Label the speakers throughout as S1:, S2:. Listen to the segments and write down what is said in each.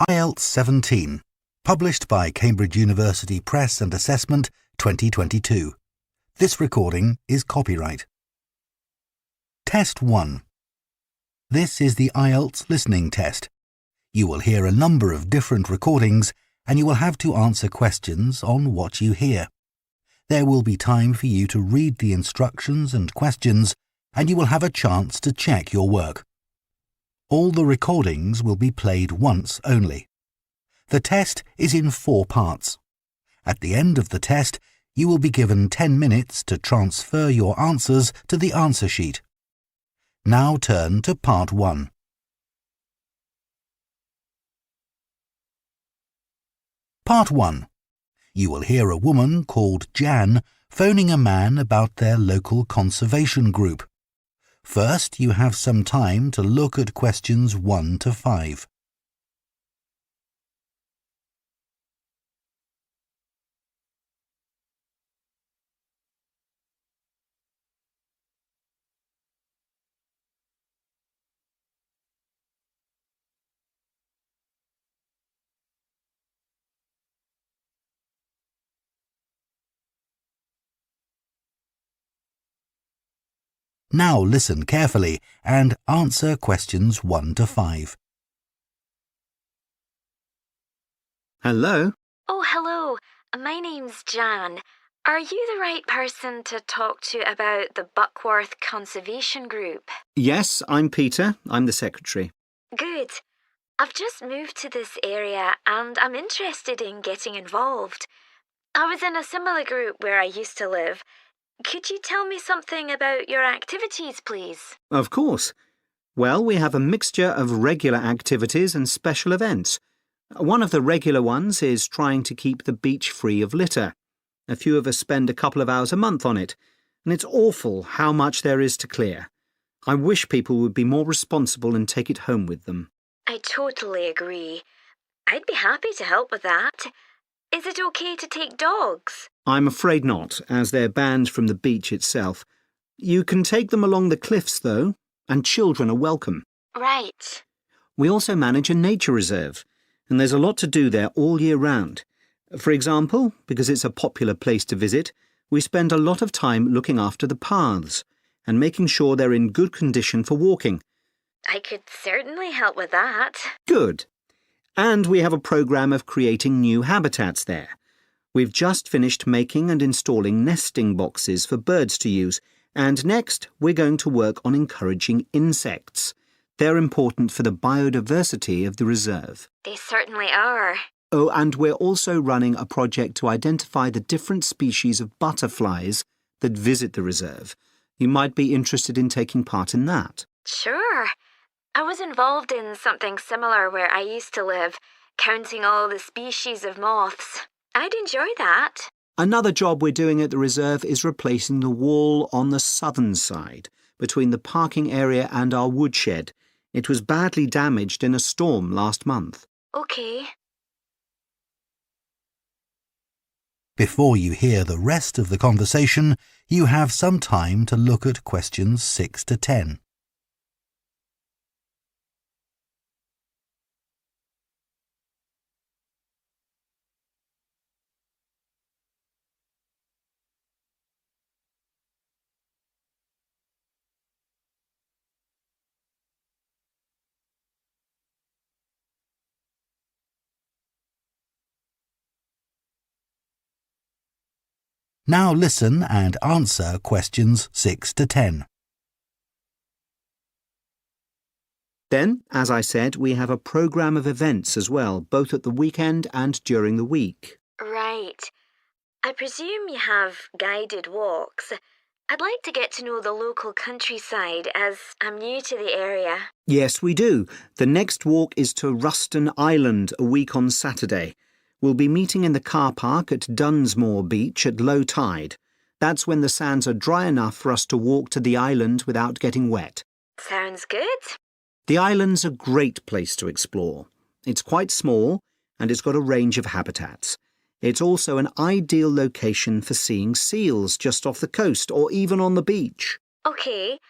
S1: IELTS 17, published by Cambridge University Press and Assessment 2022. This recording is copyright. Test 1. This is the IELTS listening test. You will hear a number of different recordings and you will have to answer questions on what you hear. There will be time for you to read the instructions and questions and you will have a chance to check your work. All the recordings will be played once only. The test is in 4 parts. At the end of the test, you will be given 10 minutes to transfer your answers to the answer sheet. Now turn to Part 1. Part 1. You will hear a woman called Jan phoning a man about their local conservation group. First, you have some time to look at questions 1 to 5. Now listen carefully and answer questions 1 to 5.
S2: Hello?
S3: Oh, hello. My name's Jan. Are you the right person to talk to about the Buckworth Conservation Group?
S2: Yes, I'm Peter. I'm the secretary.
S3: Good. I've just moved to this area and I'm interested in getting involved. I was in a similar group where I used to live. Could you tell me something about your activities, please?
S2: Of course. Well, we have a mixture of regular activities and special events. One of the regular ones is trying to keep the beach free of litter. A few of us spend a couple of hours a month on it, and it's awful how much there is to clear. I wish people would be more responsible and take it home with them.
S3: I totally agree. I'd be happy to help with that. Is it okay to take dogs?
S2: I'm afraid not, as they're banned from the beach itself. You can take them along the cliffs, though, and children are welcome.
S3: Right.
S2: We also manage a nature reserve, and there's a lot to do there all year round. For example, because it's a popular place to visit, we spend a lot of time looking after the paths and making sure they're in good condition for walking.
S3: I could certainly help with that.
S2: Good. And we have a programme of creating new habitats there. We've just finished making and installing nesting boxes for birds to use, and next we're going to work on encouraging insects. They're important for the biodiversity of the reserve.
S3: They certainly are.
S2: Oh, and we're also running a project to identify the different species of butterflies that visit the reserve. You might be interested in taking part in that.
S3: Sure. I was involved in something similar where I used to live, counting all the species of moths. I'd enjoy that.
S2: Another job we're doing at the reserve is replacing the wall on the southern side, between the parking area and our woodshed. It was badly damaged in a storm last month.
S3: OK.
S1: Before you hear the rest of the conversation, you have some time to look at questions 6 to 10. Now listen and answer questions 6 to 10.
S2: Then, as I said, we have a programme of events as well, both at the weekend and during the week.
S3: Right. I presume you have guided walks. I'd like to get to know the local countryside as I'm new to the area.
S2: Yes, we do. The next walk is to Ruston Island a week on Saturday. We'll be meeting in the car park at Dunsmore Beach at low tide. That's when the sands are dry enough for us to walk to the island without getting wet.
S3: Sounds good.
S2: The island's a great place to explore. It's quite small and it's got a range of habitats. It's also an ideal location for seeing seals just off the coast or even on the beach.
S3: OK.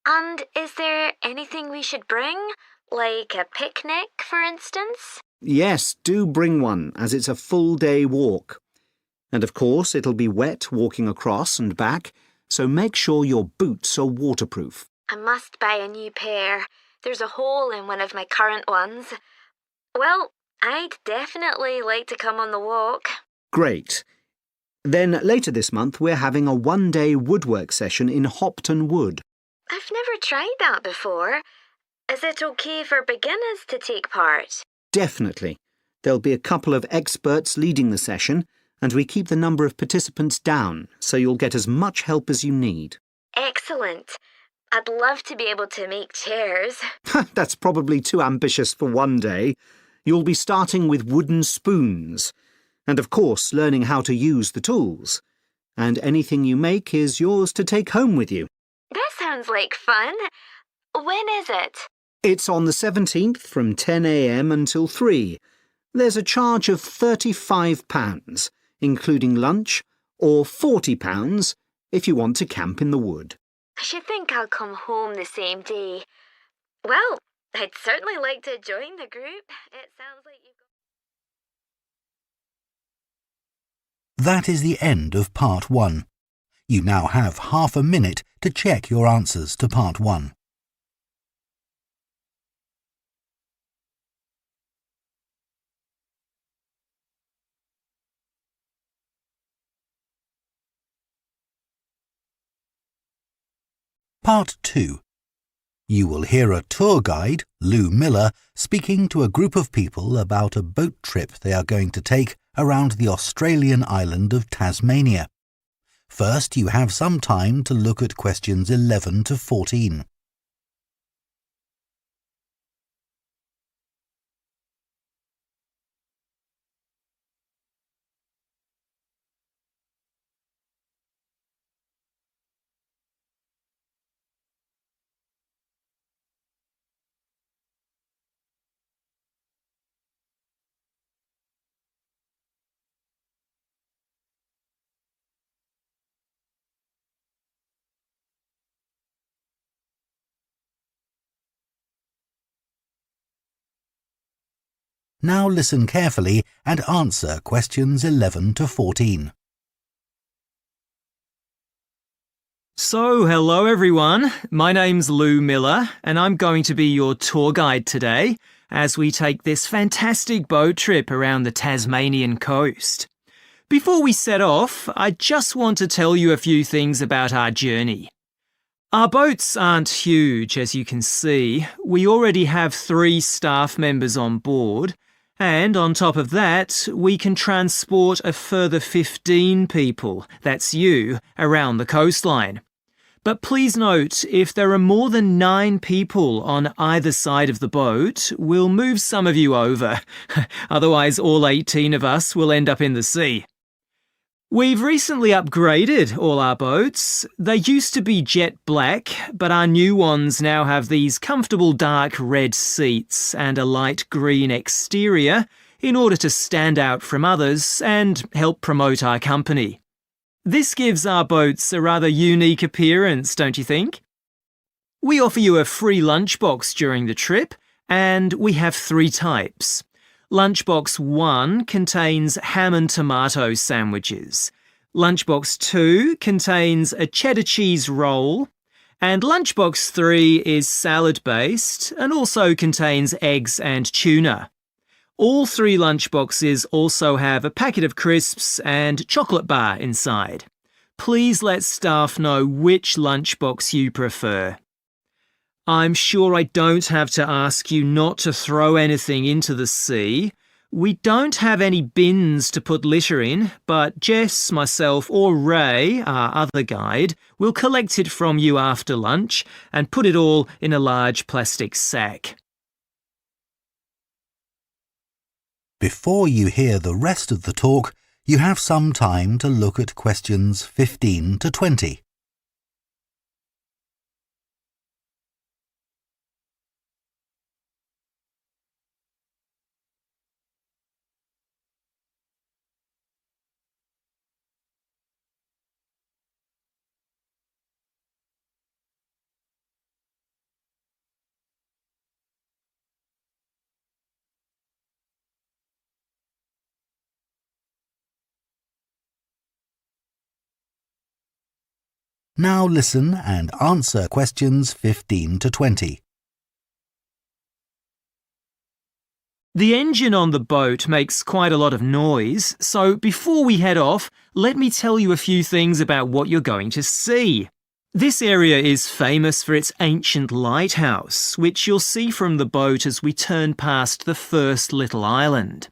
S3: And is there anything we should bring? Like a picnic, for instance?
S2: Yes, do bring one, as it's a full-day walk. And of course, it'll be wet walking across and back, so make sure your boots are waterproof.
S3: I must buy a new pair. There's a hole in one of my current ones. Well, I'd definitely like to come on the walk.
S2: Great. Then later this month, we're having a one-day woodwork session in Hopton Wood.
S3: I've never tried that before. Is it okay for beginners to take part?
S2: Definitely. There'll be a couple of experts leading the session, and we keep the number of participants down, so you'll get as much help as you need.
S3: Excellent. I'd love to be able to make chairs.
S2: That's probably too ambitious for one day. You'll be starting with wooden spoons, and of course learning how to use the tools. And anything you make is yours to take home with you.
S3: That sounds like fun. When is it?
S2: It's on the 17th from 10 a.m. until 3. There's a charge of £35, including lunch, or £40 if you want to camp in the wood.
S3: I should think I'll come home the same day. Well, I'd certainly like to join the group. It sounds like you've got...
S1: That is the end of Part 1. You now have half a minute to check your answers to Part 1. Part 2. You will hear a tour guide, Lou Miller, speaking to a group of people about a boat trip they are going to take around the Australian island of Tasmania. First, you have some time to look at questions 11 to 14. Now listen carefully and answer questions 11 to 14.
S4: So, hello everyone. My name's Lou Miller and I'm going to be your tour guide today as we take this fantastic boat trip around the Tasmanian coast. Before we set off, I just want to tell you a few things about our journey. Our boats aren't huge, as you can see. We already have 3 staff members on board, and on top of that, we can transport a further 15 people, that's you, around the coastline. But please note, if there are more than 9 people on either side of the boat, we'll move some of you over. Otherwise, all 18 of us will end up in the sea. We've recently upgraded all our boats. They used to be jet black, but our new ones now have these comfortable dark red seats and a light green exterior in order to stand out from others and help promote our company. This gives our boats a rather unique appearance, don't you think? We offer you a free lunchbox during the trip, and we have 3 types. Lunchbox 1 contains ham and tomato sandwiches. Lunchbox 2 contains a cheddar cheese roll. And Lunchbox 3 is salad-based and also contains eggs and tuna. All 3 lunchboxes also have a packet of crisps and chocolate bar inside. Please let staff know which lunchbox you prefer. I'm sure I don't have to ask you not to throw anything into the sea. We don't have any bins to put litter in, but Jess, myself or Ray, our other guide, will collect it from you after lunch and put it all in a large plastic sack.
S1: Before you hear the rest of the talk, you have some time to look at questions 15 to 20. Now listen and answer questions 15 to 20.
S4: The engine on the boat makes quite a lot of noise, so before we head off, let me tell you a few things about what you're going to see. This area is famous for its ancient lighthouse, which you'll see from the boat as we turn past the first little island.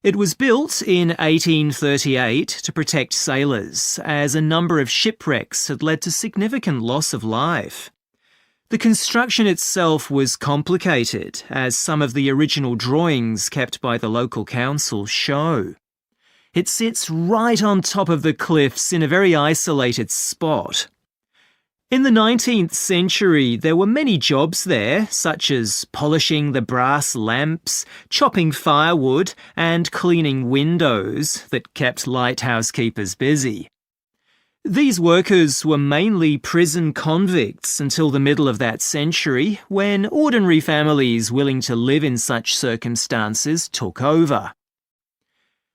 S4: It was built in 1838 to protect sailors, as a number of shipwrecks had led to significant loss of life. The construction itself was complicated, as some of the original drawings kept by the local council show. It sits right on top of the cliffs in a very isolated spot. In the 19th century, there were many jobs there, such as polishing the brass lamps, chopping firewood, and cleaning windows that kept lighthouse keepers busy. These workers were mainly prison convicts until the middle of that century, when ordinary families willing to live in such circumstances took over.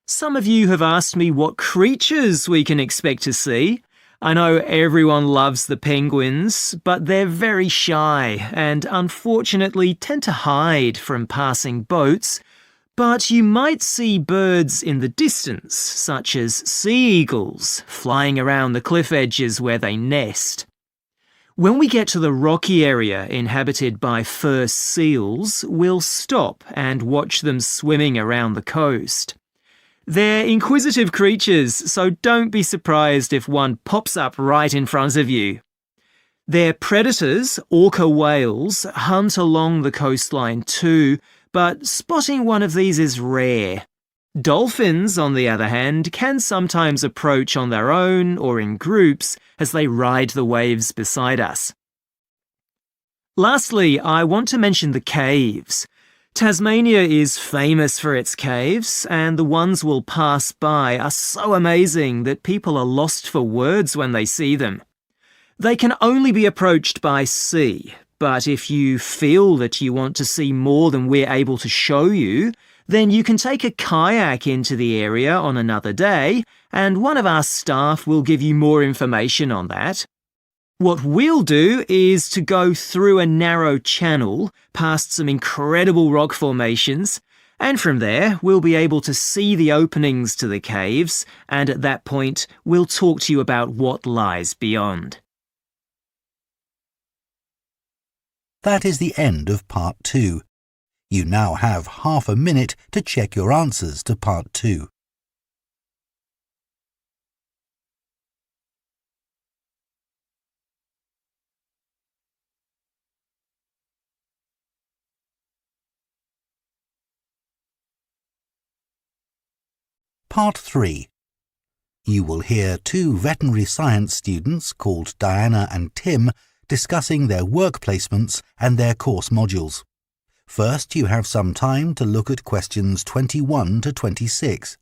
S4: Some of you have asked me what creatures we can expect to see. I know everyone loves the penguins, but they're very shy and unfortunately tend to hide from passing boats. But you might see birds in the distance, such as sea eagles, flying around the cliff edges where they nest. When we get to the rocky area inhabited by fur seals, we'll stop and watch them swimming around the coast. They're inquisitive creatures, so don't be surprised if one pops up right in front of you. Their predators, orca whales, hunt along the coastline too, but spotting one of these is rare. Dolphins, on the other hand, can sometimes approach on their own or in groups as they ride the waves beside us. Lastly, I want to mention the caves. Tasmania is famous for its caves, and the ones we'll pass by are so amazing that people are lost for words when they see them. They can only be approached by sea, but if you feel that you want to see more than we're able to show you, then you can take a kayak into the area on another day, and one of our staff will give you more information on that. What we'll do is to go through a narrow channel past some incredible rock formations, and from there we'll be able to see the openings to the caves, and at that point we'll talk to you about what lies beyond.
S1: That is the end of Part 2. You now have half a minute to check your answers to Part 2. Part 3. You will hear two veterinary science students called Diana and Tim discussing their work placements and their course modules. First, you have some time to look at questions 21 to 26.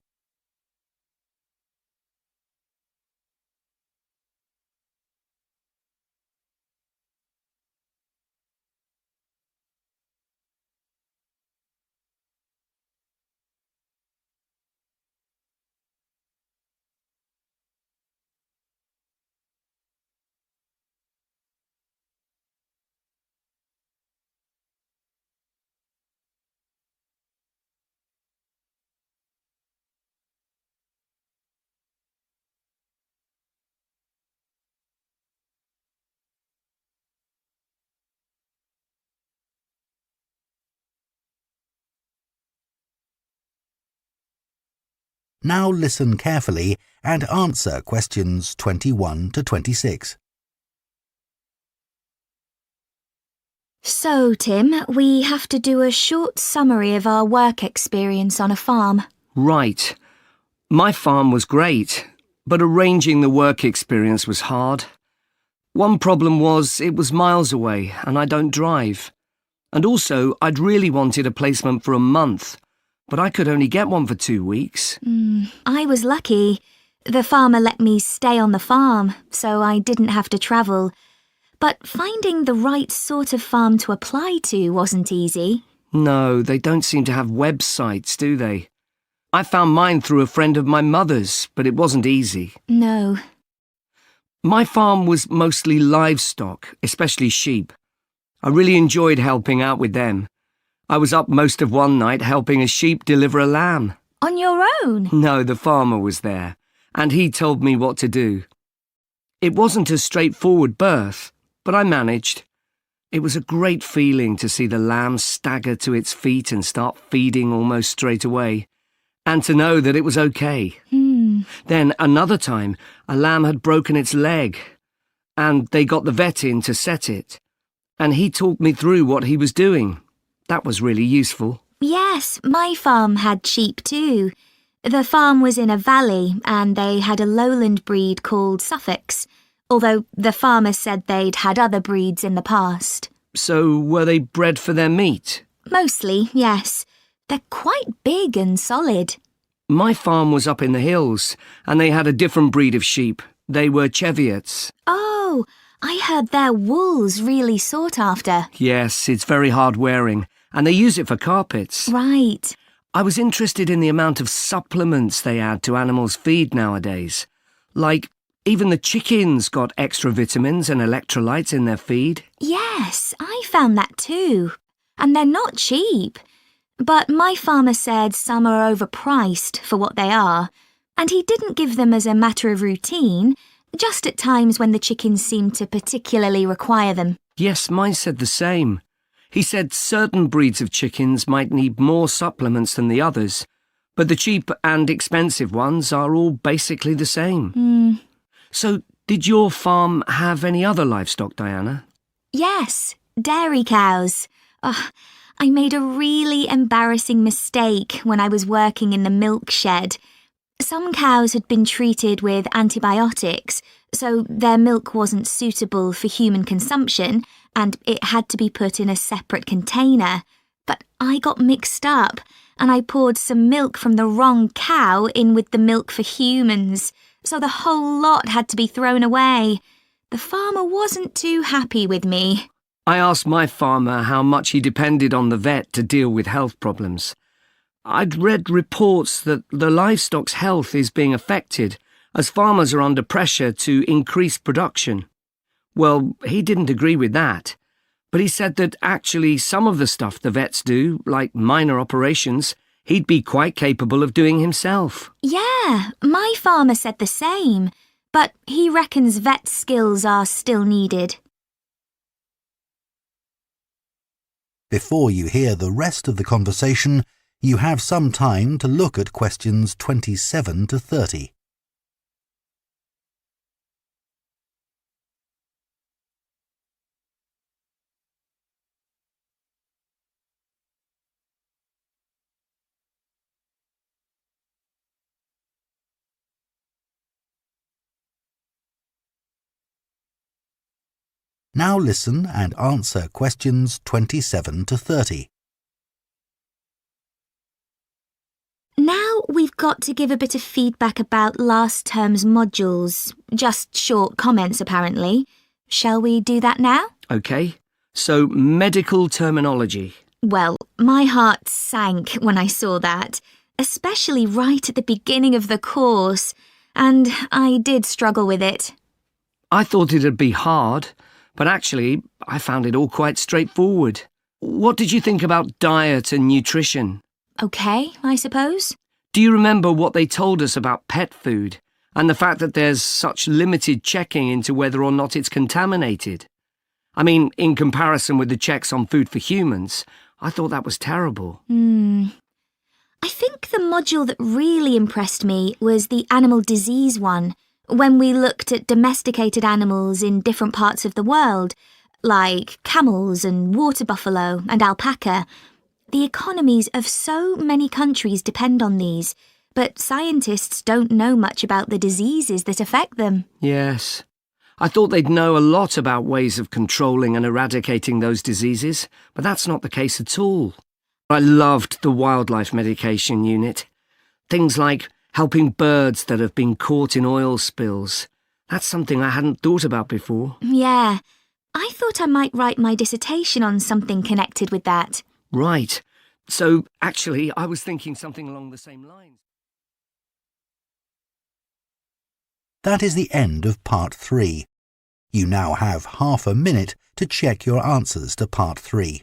S1: Now listen carefully and answer questions 21 to 26.
S3: So, Tim, we have to do a short summary of our work experience on a farm.
S5: Right. My farm was great, but arranging the work experience was hard. One problem was it was miles away and I don't drive. And also, I'd really wanted a placement for a month, but I could only get one for 2 weeks.
S3: I was lucky. The farmer let me stay on the farm, so I didn't have to travel. But finding the right sort of farm to apply to wasn't easy.
S5: No, they don't seem to have websites, do they? I found mine through a friend of my mother's, but it wasn't easy.
S3: No.
S5: My farm was mostly livestock, especially sheep. I really enjoyed helping out with them. I was up most of one night helping a sheep deliver a lamb.
S3: On your own?
S5: No, the farmer was there, and he told me what to do. It wasn't a straightforward birth, but I managed. It was a great feeling to see the lamb stagger to its feet and start feeding almost straight away, and to know that it was okay. Then another time, a lamb had broken its leg, and they got the vet in to set it, and he talked me through what he was doing. That was really useful.
S3: Yes, my farm had sheep too. The farm was in a valley and they had a lowland breed called Suffolks, although the farmer said they'd had other breeds in the past.
S5: So were they bred for their meat?
S3: Mostly, yes. They're quite big and solid.
S5: My farm was up in the hills, and they had a different breed of sheep. They were Cheviots.
S3: Oh, I heard their wool's really sought after.
S5: Yes, it's very hard wearing, and they use it for carpets.
S3: Right.
S5: I was interested in the amount of supplements they add to animals' feed nowadays. Like, even the chickens got extra vitamins and electrolytes in their feed.
S3: Yes, I found that too. And they're not cheap. But my farmer said some are overpriced for what they are, and he didn't give them as a matter of routine, just at times when the chickens seemed to particularly require them.
S5: Yes, mine said the same. He said certain breeds of chickens might need more supplements than the others, but the cheap and expensive ones are all basically the same. So, did your farm have any other livestock, Diana?
S3: Yes, dairy cows. I made a really embarrassing mistake when I was working in the milk shed. Some cows had been treated with antibiotics, so their milk wasn't suitable for human consumption, and it had to be put in a separate container. But I got mixed up, and I poured some milk from the wrong cow in with the milk for humans, so the whole lot had to be thrown away. The farmer wasn't too happy with me.
S5: I asked my farmer how much he depended on the vet to deal with health problems. I'd read reports that the livestock's health is being affected as farmers are under pressure to increase production. Well, he didn't agree with that, but he said that actually some of the stuff the vets do, like minor operations, he'd be quite capable of doing himself.
S3: Yeah, my farmer said the same, but he reckons vet skills are still needed.
S1: Before you hear the rest of the conversation, you have some time to look at questions 27 to 30. Now listen and answer questions 27 to 30.
S3: Now we've got to give a bit of feedback about last term's modules. Just short comments, apparently. Shall we do that now?
S5: OK, so medical terminology.
S3: Well, my heart sank when I saw that, especially right at the beginning of the course, and I did struggle with it.
S5: I thought it'd be hard, but actually I found it all quite straightforward. What did you think about diet and nutrition?
S3: OK, I suppose.
S5: Do you remember what they told us about pet food and the fact that there's such limited checking into whether or not it's contaminated? I mean, in comparison with the checks on food for humans, I thought that was terrible.
S3: I think the module that really impressed me was the animal disease one, when we looked at domesticated animals in different parts of the world, like camels and water buffalo and alpaca. The economies of so many countries depend on these, but scientists don't know much about the diseases that affect them.
S5: Yes. I thought they'd know a lot about ways of controlling and eradicating those diseases, but that's not the case at all. I loved the wildlife medication unit. Things like helping birds that have been caught in oil spills. That's something I hadn't thought about before.
S3: Yeah, I thought I might write my dissertation on something connected with that.
S5: Right. So, actually, I was thinking something along the same lines.
S1: That is the end of Part 3. You now have half a minute to check your answers to Part 3.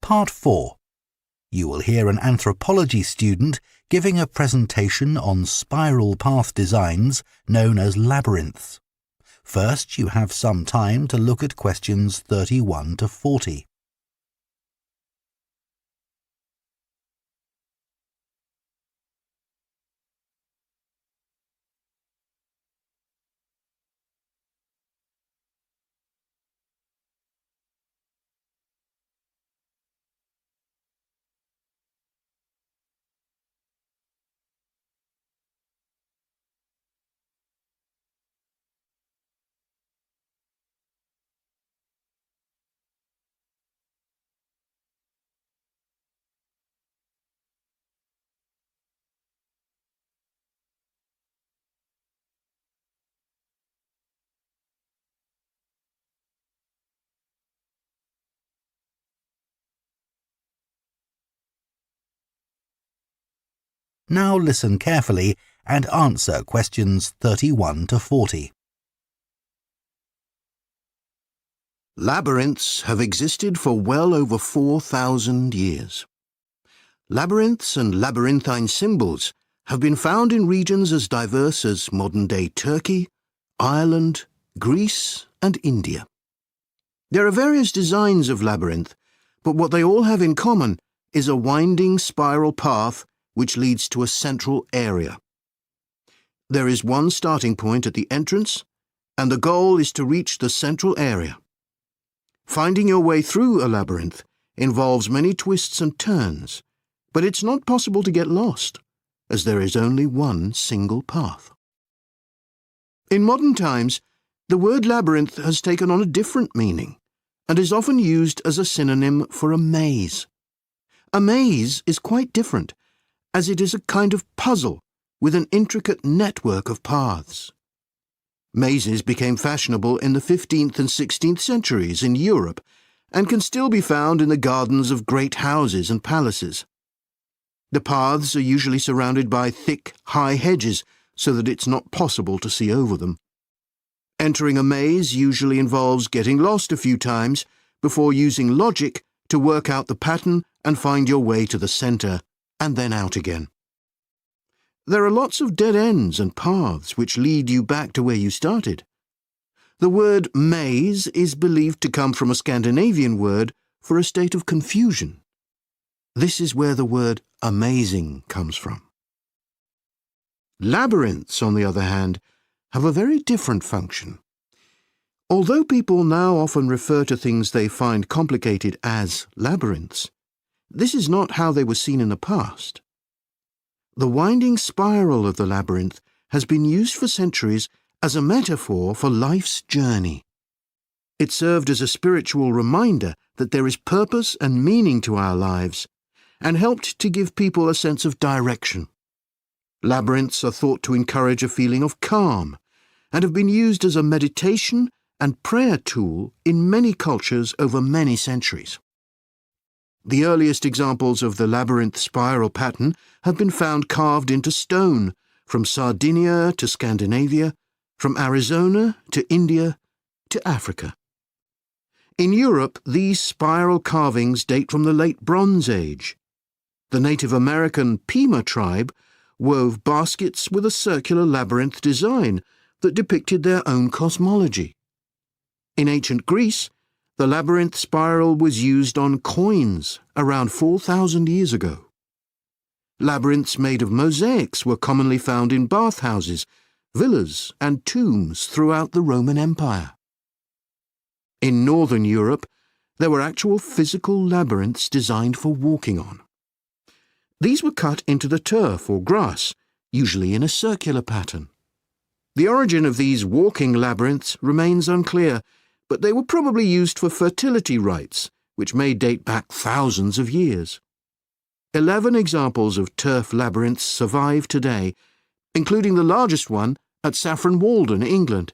S1: Part 4. You will hear an anthropology student giving a presentation on spiral path designs known as labyrinths. First, you have some time to look at questions 31 to 40. Now listen carefully and answer questions 31 to 40.
S6: Labyrinths have existed for well over 4,000 years. Labyrinths and labyrinthine symbols have been found in regions as diverse as modern-day Turkey, Ireland, Greece and India. There are various designs of labyrinth, but what they all have in common is a winding spiral path which leads to a central area. There is one starting point at the entrance, and the goal is to reach the central area. Finding your way through a labyrinth involves many twists and turns, but it's not possible to get lost, as there is only one single path. In modern times, the word labyrinth has taken on a different meaning, and is often used as a synonym for a maze. A maze is quite different, as it is a kind of puzzle with an intricate network of paths. Mazes became fashionable in the 15th and 16th centuries in Europe and can still be found in the gardens of great houses and palaces. The paths are usually surrounded by thick, high hedges so that it's not possible to see over them. Entering a maze usually involves getting lost a few times before using logic to work out the pattern and find your way to the centre, and then out again. There are lots of dead ends and paths which lead you back to where you started. The word maze is believed to come from a Scandinavian word for a state of confusion. This is where the word amazing comes from. Labyrinths, on the other hand, have a very different function. Although people now often refer to things they find complicated as labyrinths, this is not how they were seen in the past. The winding spiral of the labyrinth has been used for centuries as a metaphor for life's journey. It served as a spiritual reminder that there is purpose and meaning to our lives, and helped to give people a sense of direction. Labyrinths are thought to encourage a feeling of calm, and have been used as a meditation and prayer tool in many cultures over many centuries. The earliest examples of the labyrinth spiral pattern have been found carved into stone, from Sardinia to Scandinavia, from Arizona to India to Africa. In Europe, these spiral carvings date from the late Bronze Age. The Native American Pima tribe wove baskets with a circular labyrinth design that depicted their own cosmology. In ancient Greece, the labyrinth spiral was used on coins around 4,000 years ago. Labyrinths made of mosaics were commonly found in bathhouses, villas and tombs throughout the Roman Empire. In northern Europe, there were actual physical labyrinths designed for walking on. These were cut into the turf or grass, usually in a circular pattern. The origin of these walking labyrinths remains unclear, but they were probably used for fertility rites, which may date back thousands of years. 11 examples of turf labyrinths survive today, including the largest one at Saffron Walden, England,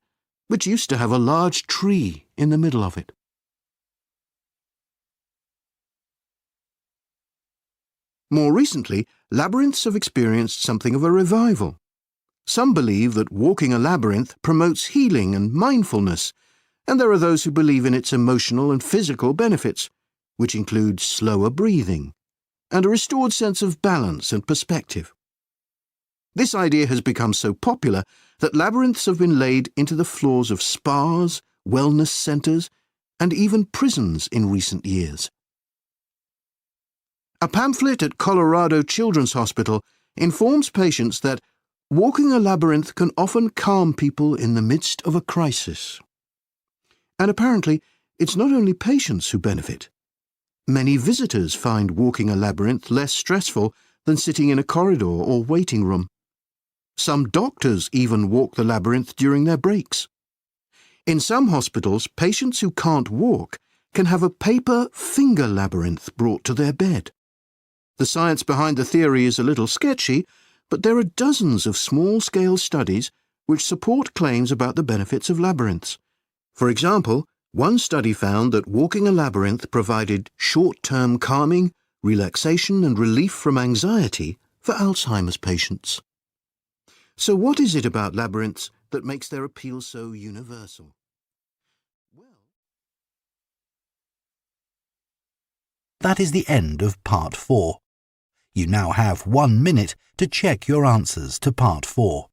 S6: which used to have a large tree in the middle of it. More recently, labyrinths have experienced something of a revival. Some believe that walking a labyrinth promotes healing and mindfulness, and there are those who believe in its emotional and physical benefits, which include slower breathing and a restored sense of balance and perspective. This idea has become so popular that labyrinths have been laid into the floors of spas, wellness centres, and even prisons in recent years. A pamphlet at Colorado Children's Hospital informs patients that walking a labyrinth can often calm people in the midst of a crisis. And apparently, it's not only patients who benefit. Many visitors find walking a labyrinth less stressful than sitting in a corridor or waiting room. Some doctors even walk the labyrinth during their breaks. In some hospitals, patients who can't walk can have a paper finger labyrinth brought to their bed. The science behind the theory is a little sketchy, but there are dozens of small-scale studies which support claims about the benefits of labyrinths. For example, one study found that walking a labyrinth provided short-term calming, relaxation and relief from anxiety for Alzheimer's patients. So what is it about labyrinths that makes their appeal so universal?
S1: That is the end of Part 4. You now have 1 minute to check your answers to Part 4.